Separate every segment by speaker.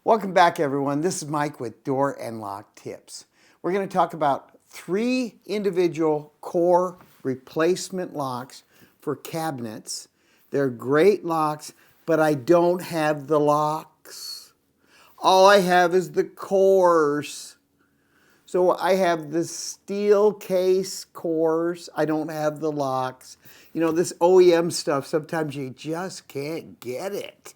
Speaker 1: Welcome back, everyone. This is Mike with Door and Lock Tips. We're going to talk about 3 individual core replacement locks for cabinets. They're great locks, but I don't have the locks. All I have is the cores. So I have the steel case cores. I don't have the locks. You know, this OEM stuff, sometimes you just can't get it.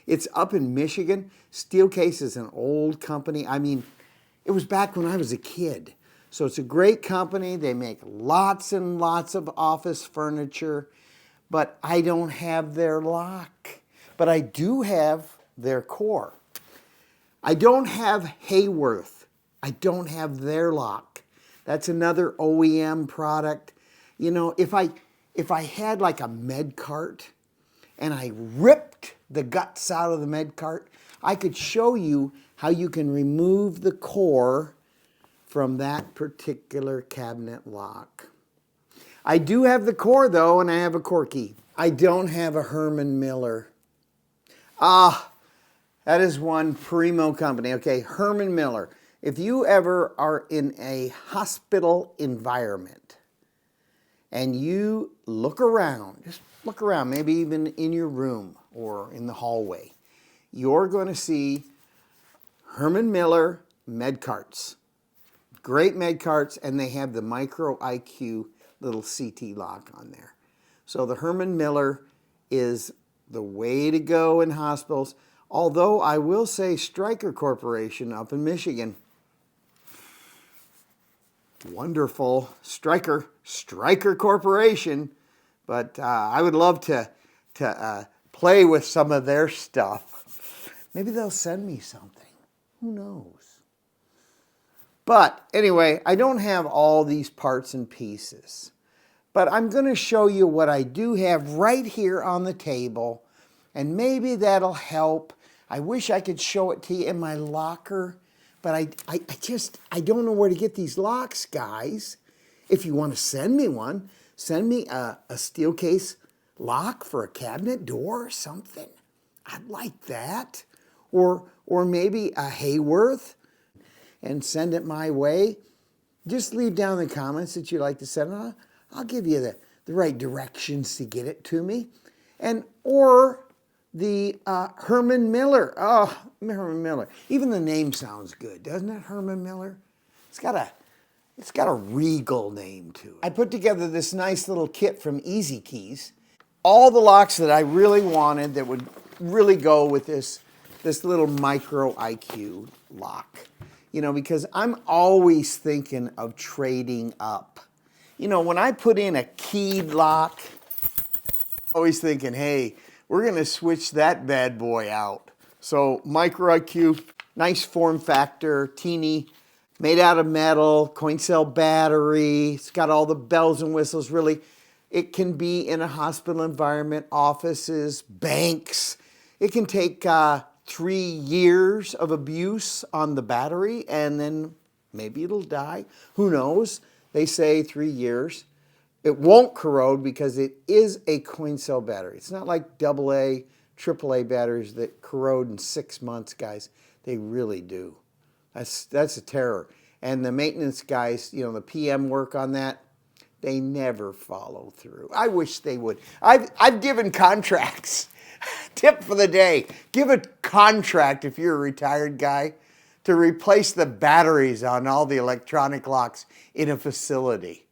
Speaker 1: It's up in Michigan. Steelcase is an old company. I mean, it was back when I was a kid. So it's a great company. They make lots and lots of office furniture, but I don't have their lock. But I do have their core. I don't have Haworth. I don't have their lock. That's another OEM product. You know, if I had like a med cart and I ripped the guts out of the med cart, I could show you how you can remove the core from that particular cabinet lock. I do have the core though, and I have a core key. I don't have a Herman Miller. That is one primo company. Okay, Herman Miller. If you ever are in a hospital environment and you look around, just look around, maybe even in your room or in the hallway, you're going to see Herman Miller med carts. Great med carts, and they have the micro IQ little CT lock on there. So the Herman Miller is the way to go in hospitals. Although I will say Stryker Corporation up in Michigan, wonderful Stryker Corporation, but I would love to play with some of their stuff. Maybe they'll send me something. Who knows? But anyway, I don't have all these parts and pieces. But I'm going to show you what I do have right here on the table, and maybe that'll help. I wish I could show it to you in my locker, but I don't know where to get these locks, guys. If you want to send me one, send me a steel case lock for a cabinet door or something. I'd like that. Or maybe a Haworth, and send it my way. Just leave down in the comments that you'd like to send it. I'll give you the right directions to get it to me. Or the Herman Miller. Oh, Herman Miller. Even the name sounds good, doesn't it, Herman Miller? It's got a regal name to it. I put together this nice little kit from Easy Keys. All the locks that I really wanted that would really go with this little micro IQ lock. You know, because I'm always thinking of trading up. You know, when I put in a keyed lock, always thinking, hey, we're going to switch that bad boy out. So micro IQ, nice form factor, teeny, made out of metal, coin cell battery. It's got all the bells and whistles, really. It can be in a hospital environment, offices, banks. It can take 3 years of abuse on the battery, and then maybe it'll die. Who knows? They say 3 years. It won't corrode because it is a coin cell battery. It's not like AA, AAA batteries that corrode in 6 months, guys. They really do. That's a terror. And the maintenance guys, you know, the PM work on that, they never follow through. I wish they would. I've given contracts. Tip for the day, give a contract if you're a retired guy to replace the batteries on all the electronic locks in a facility.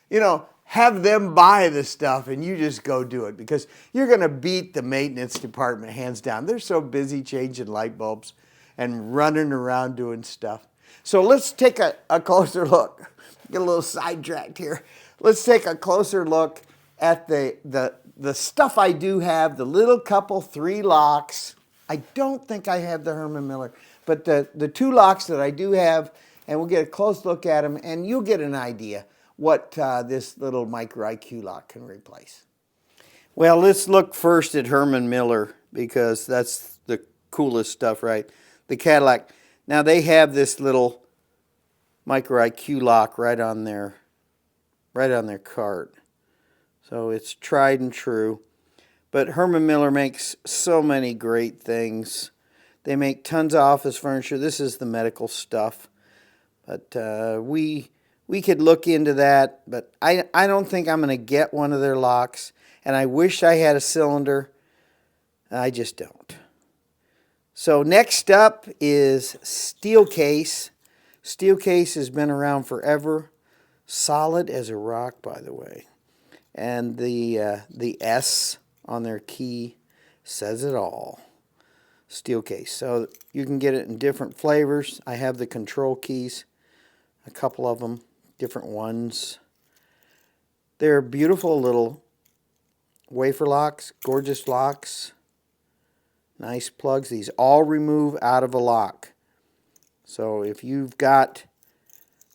Speaker 1: You know, have them buy the stuff and you just go do it, because you're going to beat the maintenance department hands down. They're so busy changing light bulbs and running around doing stuff. So let's take a closer look. Get a little sidetracked here. Let's take a closer look at the stuff I do have, the little couple 3 locks. I don't think I have the Herman Miller, but the 2 locks that I do have, and we'll get a close look at them, and you'll get an idea what this little micro IQ lock can replace. Well, let's look first at Herman Miller, because that's the coolest stuff, right? The Cadillac. Now they have this little micro IQ lock right on their cart. So it's tried and true. But Herman Miller makes so many great things. They make tons of office furniture. This is the medical stuff. But we could look into that. But I don't think I'm going to get one of their locks. And I wish I had a cylinder. I just don't. So next up is steel case. Steel case has been around forever. Solid as a rock, by the way. And the S on their key says it all. Steel case. So you can get it in different flavors. I have the control keys, a couple of them, different ones. They're beautiful little wafer locks, gorgeous locks. Nice plugs. These all remove out of a lock. So if you've got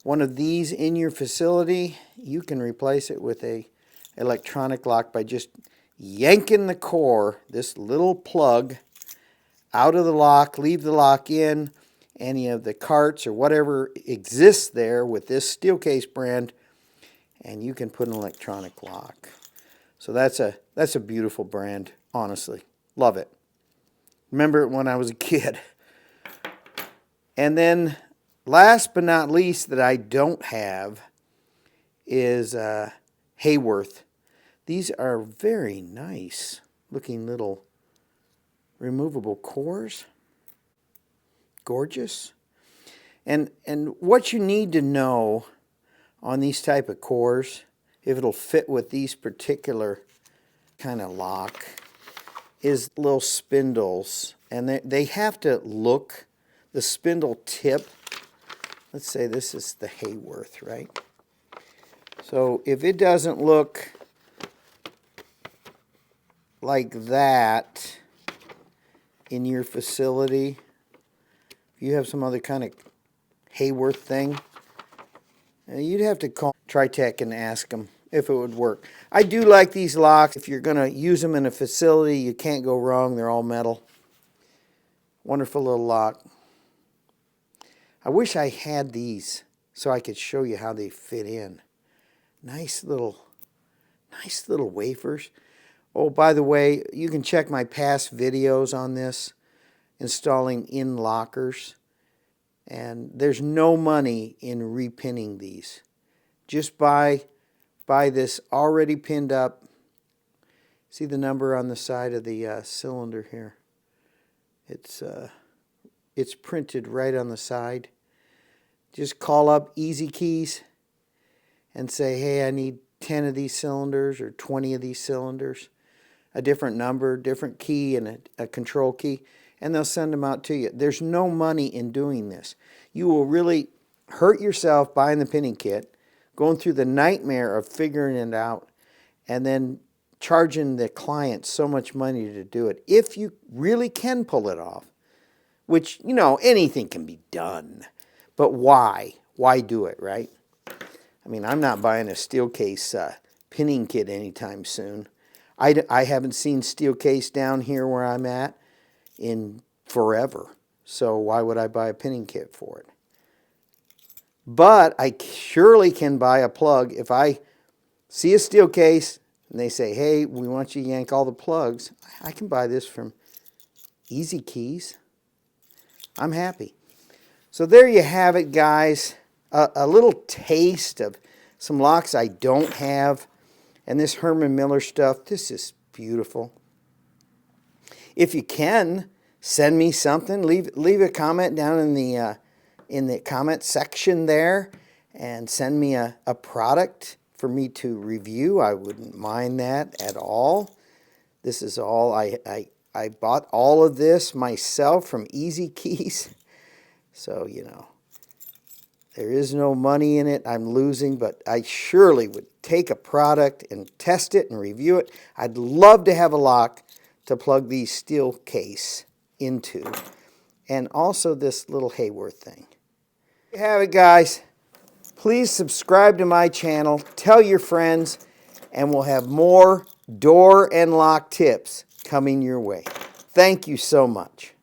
Speaker 1: one of these in your facility, you can replace it with a electronic lock by just yanking the core, this little plug, out of the lock, leave the lock in, any of the carts or whatever exists there with this steel case brand, and you can put an electronic lock. So that's a beautiful brand, honestly. Love it. Remember it when I was a kid. And then last but not least that I don't have is Haworth. These are very nice looking little removable cores. Gorgeous. And what you need to know on these type of cores, if it'll fit with these particular kind of lock, is little spindles. And they have to look, the spindle tip, let's say this is the Haworth, right? So if it doesn't look like that in your facility, if you have some other kind of Haworth thing, you'd have to call Tritech and ask them if it would work. I do like these locks. If you're going to use them in a facility, you can't go wrong. They're all metal. Wonderful little lock. I wish I had these so I could show you how they fit in. Nice little wafers. Oh, by the way, you can check my past videos on this, installing in lockers. And there's no money in repinning these. Just buy this already pinned up. See the number on the side of the cylinder here? It's printed right on the side. Just call up Easy Keys and say, hey, I need 10 of these cylinders or 20 of these cylinders. A different number, different key, and a control key. And they'll send them out to you. There's no money in doing this. You will really hurt yourself buying the pinning kit, going through the nightmare of figuring it out, and then charging the client so much money to do it. If you really can pull it off, which, you know, anything can be done. But why? Why do it, right? I mean, I'm not buying a steel case pinning kit anytime soon. I haven't seen steel case down here where I'm at in forever. So why would I buy a pinning kit for it? But I surely can buy a plug. If I see a steel case and they say, hey, we want you to yank all the plugs, I can buy this from Easy Keys. I'm happy. So there you have it, guys. A little taste of some locks I don't have. And this Herman Miller stuff, this is beautiful. If you can, send me something. Leave a comment down in the comment section there, and send me a product for me to review. I wouldn't mind that at all. This is all I bought all of this myself from Easy Keys. So, you know, there is no money in it. I'm losing, but I surely would take a product and test it and review it. I'd love to have a lock to plug these steel case into, and also this little Haworth thing. There you have it, guys. Please subscribe to my channel, tell your friends, and we'll have more door and lock tips coming your way. Thank you so much.